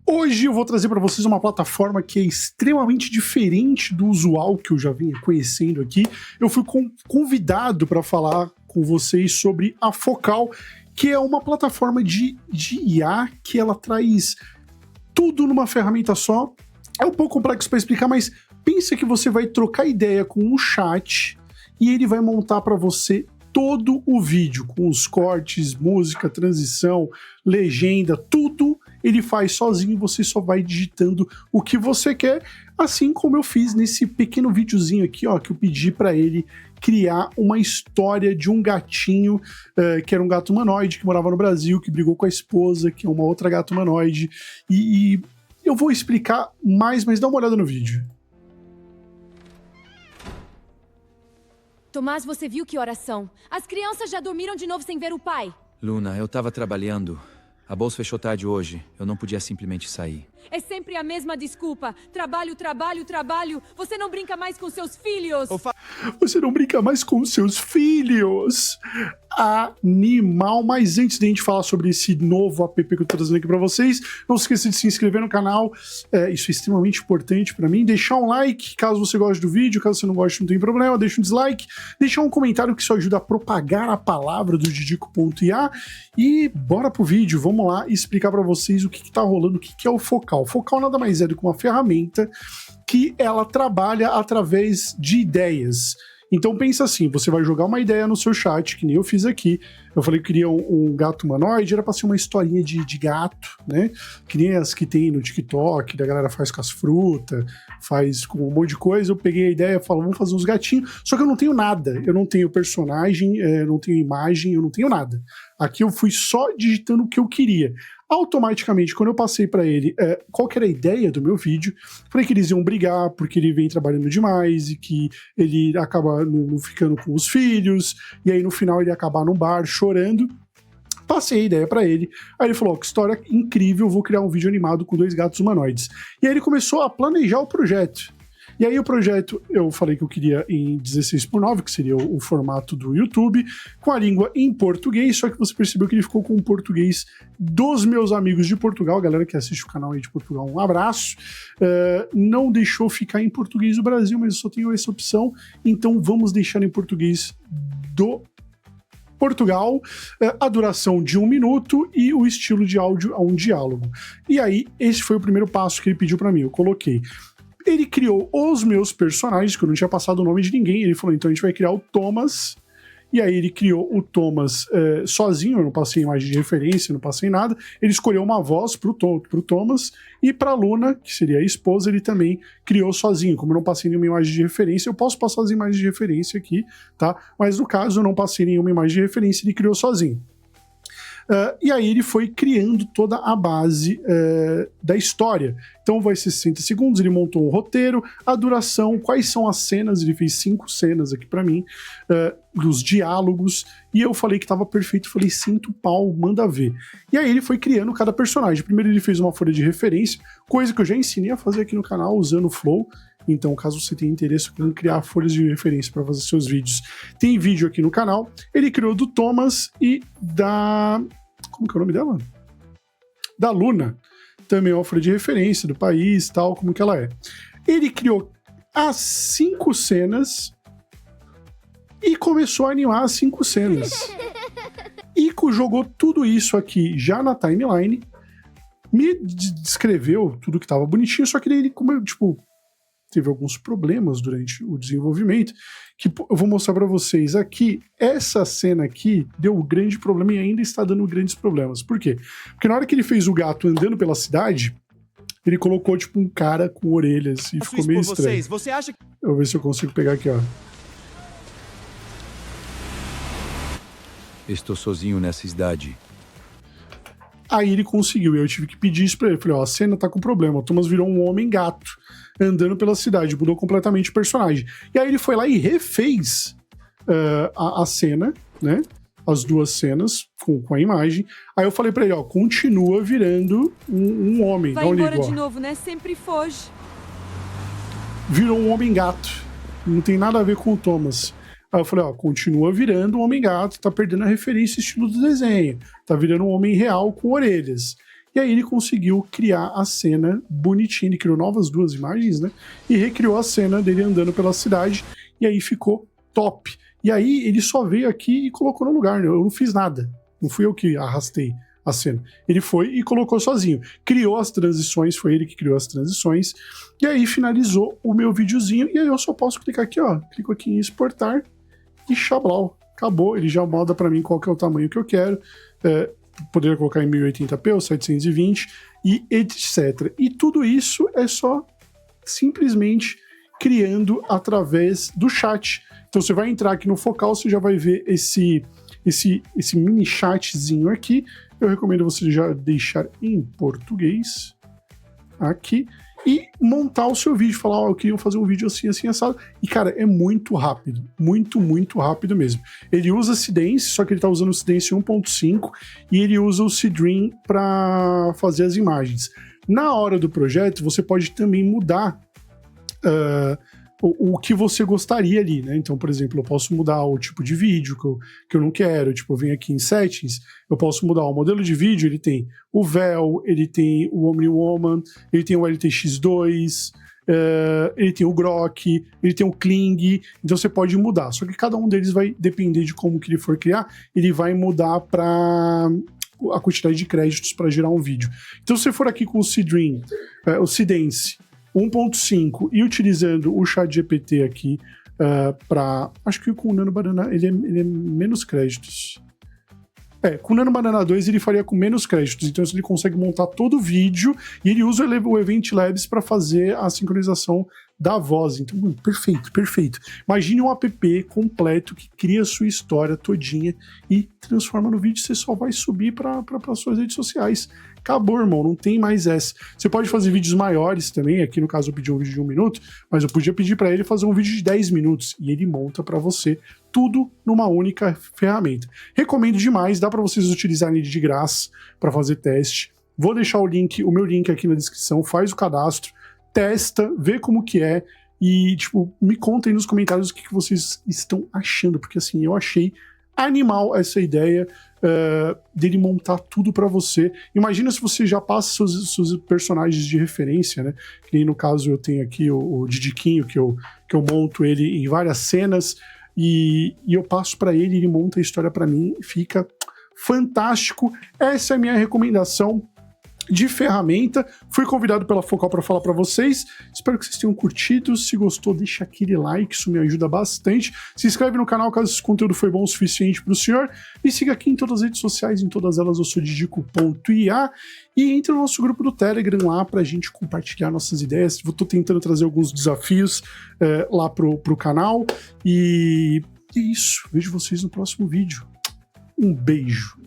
Hoje eu vou trazer para vocês uma plataforma que é extremamente diferente do usual que eu já vinha conhecendo aqui. Eu fui convidado para falar com vocês sobre a Focal, que é uma plataforma de IA que ela traz tudo numa ferramenta só. É um pouco complexo para explicar, mas pensa que você vai trocar ideia com um chat e ele vai montar para você todo o vídeo, com os cortes, música, transição, legenda, tudo ele faz sozinho, você só vai digitando o que você quer, assim como eu fiz nesse pequeno videozinho aqui, ó, que eu pedi para ele criar uma história de um gatinho, que era um gato humanoide que morava no Brasil, que brigou com a esposa, que é uma outra gata humanoide, e eu vou explicar mais, mas dá uma olhada no vídeo. Tomás, você viu que horas são? As crianças já dormiram de novo sem ver o pai. Luna, eu tava trabalhando. A bolsa fechou tarde hoje. Eu não podia simplesmente sair. É sempre a mesma desculpa. Trabalho, trabalho, trabalho. Você não brinca mais com seus filhos. Você não brinca mais com seus filhos. Animal. Mas antes de a gente falar sobre esse novo app que eu tô trazendo aqui pra vocês, não se esqueça de se inscrever no canal. Isso é extremamente importante pra mim. Deixar um like, caso você goste do vídeo. Caso você não goste, não tem problema. Deixa um dislike. Deixar um comentário que isso ajuda a propagar a palavra do Didico.ia. E bora pro vídeo. Vamos lá explicar pra vocês o que tá rolando, o que é o Focal. O Focal nada mais é do que uma ferramenta que ela trabalha através de ideias. Então pensa assim, você vai jogar uma ideia no seu chat, que nem eu fiz aqui. Eu falei que queria um gato humanoide, era pra ser uma historinha de gato, né? Que nem as que tem no TikTok, da galera faz com as frutas, faz com um monte de coisa. Eu peguei a ideia e falei, vamos fazer uns gatinhos. Só que eu não tenho nada, eu não tenho personagem, não tenho imagem, eu não tenho nada. Aqui eu fui só digitando o que eu queria. Automaticamente, quando eu passei para ele qual que era a ideia do meu vídeo, falei que eles iam brigar porque ele vem trabalhando demais e que ele acaba não ficando com os filhos, e aí no final ele acabar num bar chorando. Passei a ideia para ele, aí ele falou, que história incrível, vou criar um vídeo animado com 2 gatos humanoides. E aí ele começou a planejar o projeto. E aí o projeto, eu falei que eu queria em 16:9, que seria o formato do YouTube, com a língua em português, só que você percebeu que ele ficou com o português dos meus amigos de Portugal, galera que assiste o canal aí de Portugal, um abraço. Não deixou ficar em português do Brasil, mas eu só tenho essa opção, então vamos deixar em português do Portugal, a duração de 1 minuto e o estilo de áudio a um diálogo. E aí, esse foi o primeiro passo que ele pediu para mim, eu coloquei. Ele criou os meus personagens, que eu não tinha passado o nome de ninguém. Ele falou, então a gente vai criar o Thomas. E aí ele criou o Thomas sozinho, eu não passei imagem de referência, não passei nada. Ele escolheu uma voz pro Thomas. E pra Luna, que seria a esposa, ele também criou sozinho. Como eu não passei nenhuma imagem de referência, eu posso passar as imagens de referência aqui, tá? Mas no caso eu não passei nenhuma imagem de referência, ele criou sozinho. E aí ele foi criando toda a base da história. Então vai ser 60 segundos, ele montou um roteiro, a duração, quais são as cenas, ele fez 5 cenas aqui pra mim, dos diálogos, e eu falei que tava perfeito, falei, sinto o pau, manda ver. E aí ele foi criando cada personagem. Primeiro ele fez uma folha de referência, coisa que eu já ensinei a fazer aqui no canal usando o Flow. Então, caso você tenha interesse em criar folhas de referência para fazer seus vídeos, tem vídeo aqui no canal. Ele criou do Thomas e da... Como que é o nome dela? Da Luna. Também é uma folha de referência do país, tal, como que ela é. Ele criou as 5 cenas e começou a animar as 5 cenas. Ico jogou tudo isso aqui já na timeline, me descreveu tudo que estava bonitinho, só que ele, como tipo... teve alguns problemas durante o desenvolvimento, que eu vou mostrar para vocês aqui. Essa cena aqui deu um grande problema e ainda está dando grandes problemas. Por quê? Porque na hora que ele fez o gato andando pela cidade, ele colocou tipo um cara com orelhas e ficou meio estranho. Você acha que... Eu vou ver se eu consigo pegar aqui, ó. Estou sozinho nessa cidade. Aí ele conseguiu, e eu tive que pedir isso pra ele. Falei, ó, a cena tá com problema, o Thomas virou um homem-gato andando pela cidade, mudou completamente o personagem. E aí ele foi lá e refez a cena, né, as 2 cenas com a imagem. Aí eu falei pra ele, ó, continua virando um homem. Vai embora de novo, né? Sempre foge. Virou um homem-gato, não tem nada a ver com o Thomas. Aí eu falei, ó, continua virando um homem-gato, tá perdendo a referência e estilo do desenho, tá virando um homem real com orelhas. E aí ele conseguiu criar a cena bonitinha, ele criou novas 2 imagens, né? E recriou a cena dele andando pela cidade, e aí ficou top. E aí ele só veio aqui e colocou no lugar, né? Eu não fiz nada, não fui eu que arrastei a cena. Ele foi e colocou sozinho. Criou as transições, foi ele que criou as transições, e aí finalizou o meu videozinho, e aí eu só posso clicar aqui, ó, clico aqui em exportar, e xablau, acabou, ele já molda para mim qual que é o tamanho que eu quero, poderia colocar em 1080p ou 720, e etc. E tudo isso é só simplesmente criando através do chat. Então você vai entrar aqui no Focal, você já vai ver esse mini chatzinho aqui. Eu recomendo você já deixar em português aqui e montar o seu vídeo, falar, ó, eu queria fazer um vídeo assim, assim, assado. E, cara, é muito rápido, muito rápido mesmo. Ele usa Seedance, só que ele tá usando o Seedance 1.5 e ele usa o Seedream para fazer as imagens. Na hora do projeto, você pode também mudar o que você gostaria ali, né? Então, por exemplo, eu posso mudar o tipo de vídeo que eu não quero, tipo, eu venho aqui em Settings, eu posso mudar o modelo de vídeo, ele tem o VEL, ele tem o OmniWoman, ele tem o LTX2, ele tem o Grok, ele tem o Kling, então você pode mudar, só que cada um deles vai depender de como que ele for criar, ele vai mudar para a quantidade de créditos para gerar um vídeo. Então, se você for aqui com o Seedream, o Seedance 1.5 e utilizando o ChatGPT aqui para... Acho que com o Nano Banana ele é menos créditos. Com o Nano Banana 2 ele faria com menos créditos, então ele consegue montar todo o vídeo e ele usa o Event Labs para fazer a sincronização da voz. Então, perfeito. Imagine um app completo que cria a sua história todinha e transforma no vídeo, você só vai subir para suas redes sociais. Acabou, irmão, não tem mais essa. Você pode fazer vídeos maiores também, aqui no caso eu pedi um vídeo de 1 minuto, mas eu podia pedir para ele fazer um vídeo de 10 minutos e ele monta para você tudo numa única ferramenta. Recomendo demais, dá para vocês utilizarem ele de graça para fazer teste. Vou deixar o meu link aqui na descrição, faz o cadastro, testa, vê como que é e, tipo, me contem nos comentários o que vocês estão achando, porque assim, eu achei animal essa ideia dele montar tudo pra você. Imagina se você já passa seus personagens de referência, né? Que no caso eu tenho aqui o Didiquinho, que eu monto ele em várias cenas e eu passo pra ele, ele monta a história pra mim, fica fantástico. Essa é a minha recomendação de ferramenta. Fui convidado pela Focal para falar para vocês. Espero que vocês tenham curtido. Se gostou, deixa aquele like, isso me ajuda bastante. Se inscreve no canal caso esse conteúdo foi bom o suficiente para o senhor. E siga aqui em todas as redes sociais, em todas elas eu sou Didico.ia. E entre no nosso grupo do Telegram lá para a gente compartilhar nossas ideias. Estou tentando trazer alguns desafios lá pro canal. E é isso. Vejo vocês no próximo vídeo. Um beijo.